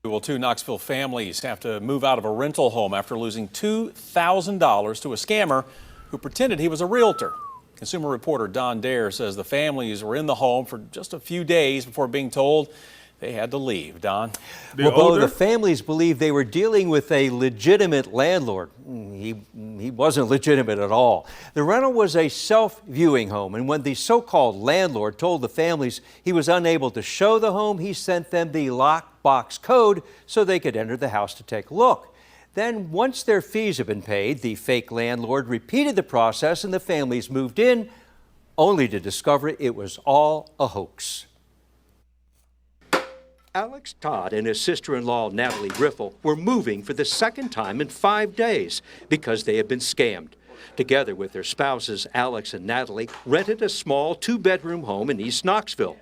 Well, two Knoxville families have to move out of a rental home after losing $2,000 to a scammer who pretended he was a realtor. Consumer reporter Don Dare says the families were in the home for just a few days before being told they had to leave. Don? Well, the families believe they were dealing with a legitimate landlord. He wasn't legitimate at all. The rental was a self-viewing home, and when the so-called landlord told the families he was unable to show the home, he sent them the lockbox code so they could enter the house to take a look. Then, once their fees had been paid, the fake landlord repeated the process and the families moved in, only to discover it was all a hoax. Alex Todd and his sister-in-law, Natalie Riffle, were moving for the second time in 5 days because they had been scammed. Together with their spouses, Alex and Natalie rented a small 2-bedroom home in East Knoxville.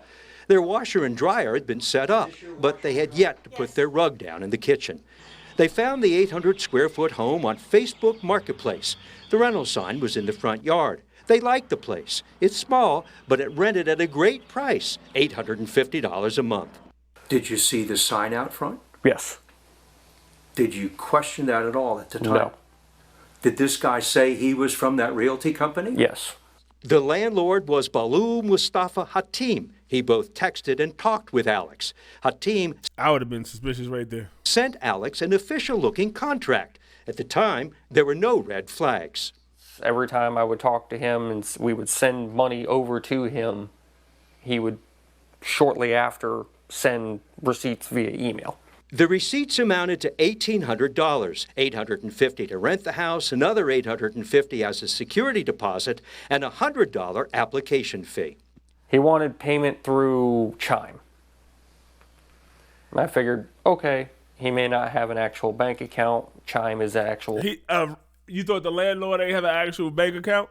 Their washer and dryer had been set up, but they had yet to put their rug down in the kitchen. They found the 800-square-foot home on Facebook Marketplace. The rental sign was in the front yard. They liked the place. It's small, but it rented at a great price, $850 a month. Did you see the sign out front? Yes. Did you question that at all at the time? No. Did this guy say he was from that realty company? Yes. The landlord was Baloo Mustafa Hatim. He both texted and talked with Alex. Hatim, I would have been suspicious right there, sent Alex an official-looking contract. At the time, there were no red flags. Every time I would talk to him and we would send money over to him, he would shortly after send receipts via email. The receipts amounted to $1,800, $850 to rent the house, another $850 as a security deposit, and a $100 application fee. He wanted payment through Chime. And I figured, okay, he may not have an actual bank account. Chime is an actual... You thought the landlord ain't have an actual bank account?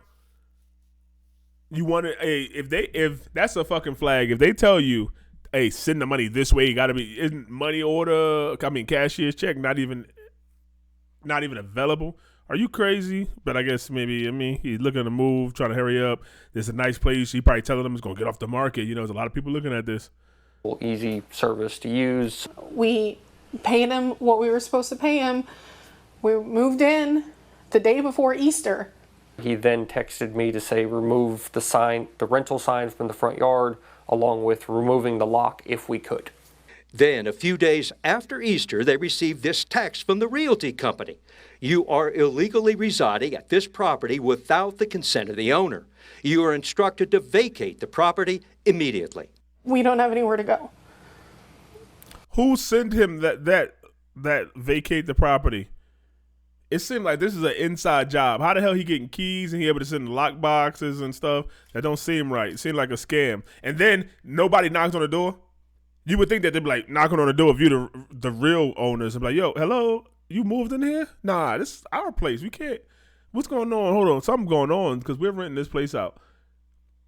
You wanted if that's a fucking flag. If they tell you, hey, send the money this way, you gotta be in money order, cashier's check, not even available. Are you crazy? But I guess maybe, he's looking to move, trying to hurry up. There's a nice place. He probably telling them it's gonna get off the market. There's a lot of people looking at this. Easy service to use. We paid him what we were supposed to pay him. We moved in the day before Easter. He then texted me to say remove the rental sign from the front yard, along with removing the lock if we could. Then, a few days after Easter, they received this text from the realty company. You are illegally residing at this property without the consent of the owner. You are instructed to vacate the property immediately. We don't have anywhere to go. Who sent him that vacate the property? It seemed like this is an inside job. How the hell he getting keys and he able to send lock boxes and stuff? That don't seem right. It seemed like a scam. And then nobody knocks on the door. You would think that they'd be like knocking on the door if you're the real owners and be like, yo, hello, you moved in here? Nah, this is our place. We can't. What's going on? Hold on, something going on because we're renting this place out.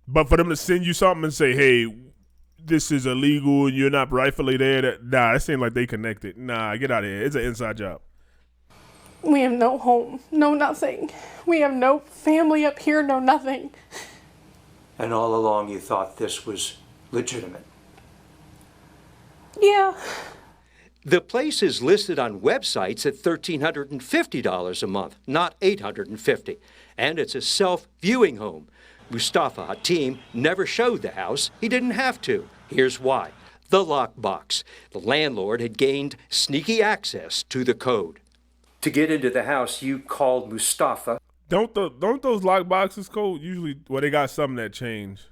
But for them to send you something and say, hey, this is illegal and you're not rightfully there, it seemed like they connected. Nah, get out of here. It's an inside job. We have no home, no nothing. We have no family up here, no nothing. And all along you thought this was legitimate? Yeah. The place is listed on websites at $1,350 a month, not $850. And it's a self-viewing home. Mustafa Hatim never showed the house. He didn't have to. Here's why. The lockbox. The landlord had gained sneaky access to the code. To get into the house, you called Mustafa. Don't those lock boxes code usually? Well, they got some that change.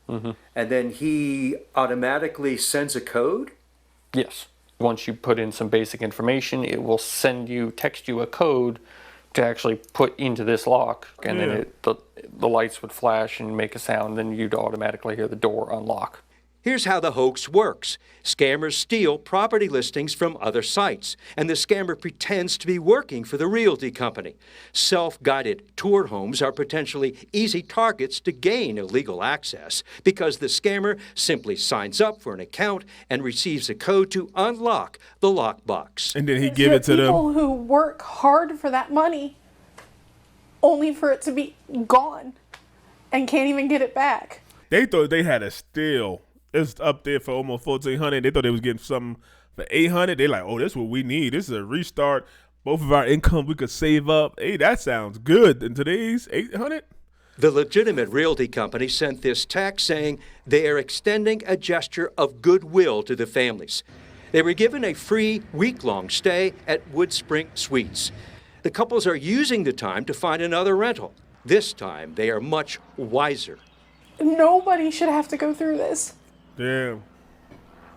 Mm-hmm. And then he automatically sends a code? Yes. Once you put in some basic information, it will text you a code to actually put into this lock, and then the lights would flash and make a sound, then you'd automatically hear the door unlock. Here's how the hoax works. Scammers steal property listings from other sites, and the scammer pretends to be working for the realty company. Self-guided tour homes are potentially easy targets to gain illegal access because the scammer simply signs up for an account and receives a code to unlock the lockbox. And then he give it to them. People who work hard for that money, only for it to be gone and can't even get it back. They thought they had a steal. It's up there for almost $1,400. They thought they was getting something for 800. They like, oh, this is what we need. This is a restart. Both of our income we could save up. Hey, that sounds good. In today's 800. The legitimate realty company sent this text saying they are extending a gesture of goodwill to the families. They were given a free week-long stay at Woodspring Suites. The couples are using the time to find another rental. This time, they are much wiser. Nobody should have to go through this. Damn.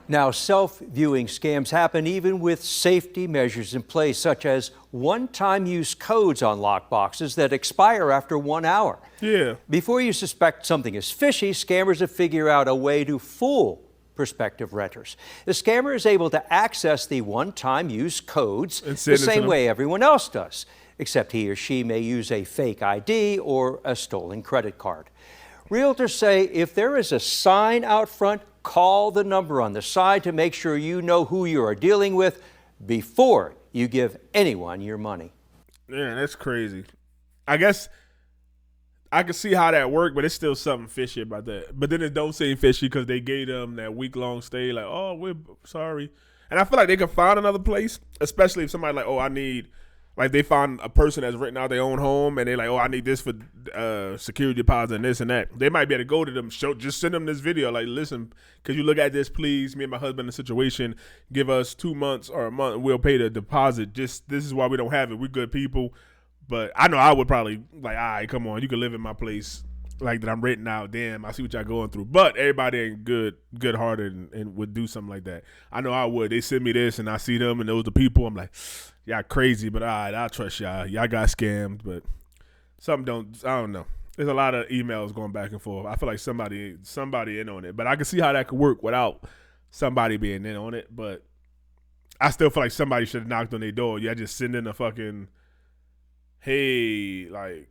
Now, self-viewing scams happen even with safety measures in place, such as one-time use codes on lockboxes that expire after 1 hour. Yeah. Before you suspect something is fishy, scammers have figured out a way to fool prospective renters. The scammer is able to access the one-time use codes the same way everyone else does, except he or she may use a fake ID or a stolen credit card. Realtors say if there is a sign out front, call the number on the side to make sure you know who you are dealing with before you give anyone your money. Yeah, that's crazy. I guess I can see how that worked, but it's still something fishy about that. But then it don't seem fishy because they gave them that week-long stay, like, oh, we're sorry. And I feel like they can find another place, especially if somebody like, oh, I need, like they find a person that's renting out their own home and they're like, oh, I need this for security deposit and this and that. They might be able to go to them, just send them this video, like, listen, could you look at this, please? Me and my husband in the situation, give us 2 months or a month, we'll pay the deposit. Just, this is why we don't have it. We're good people. But I know I would probably, like, all right, come on, you can live in my place like that I'm renting out. Damn, I see what y'all going through. But everybody ain't good-hearted and would do something like that. I know I would. They send me this and I see them and those the people. I'm like, y'all crazy, but all right, I'll trust y'all. Y'all got scammed, but I don't know. There's a lot of emails going back and forth. I feel like somebody in on it. But I can see how that could work without somebody being in on it. But I still feel like somebody should have knocked on their door. Y'all just send in a fucking, hey, like,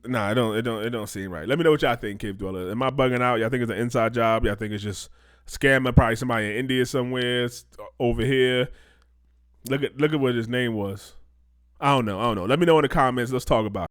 nah, it don't seem right. Let me know what y'all think, Cave Dweller. Am I bugging out? Y'all think it's an inside job? Y'all think it's just scamming? Probably somebody in India somewhere over here. Look at what his name was. I don't know. Let me know in the comments. Let's talk about it.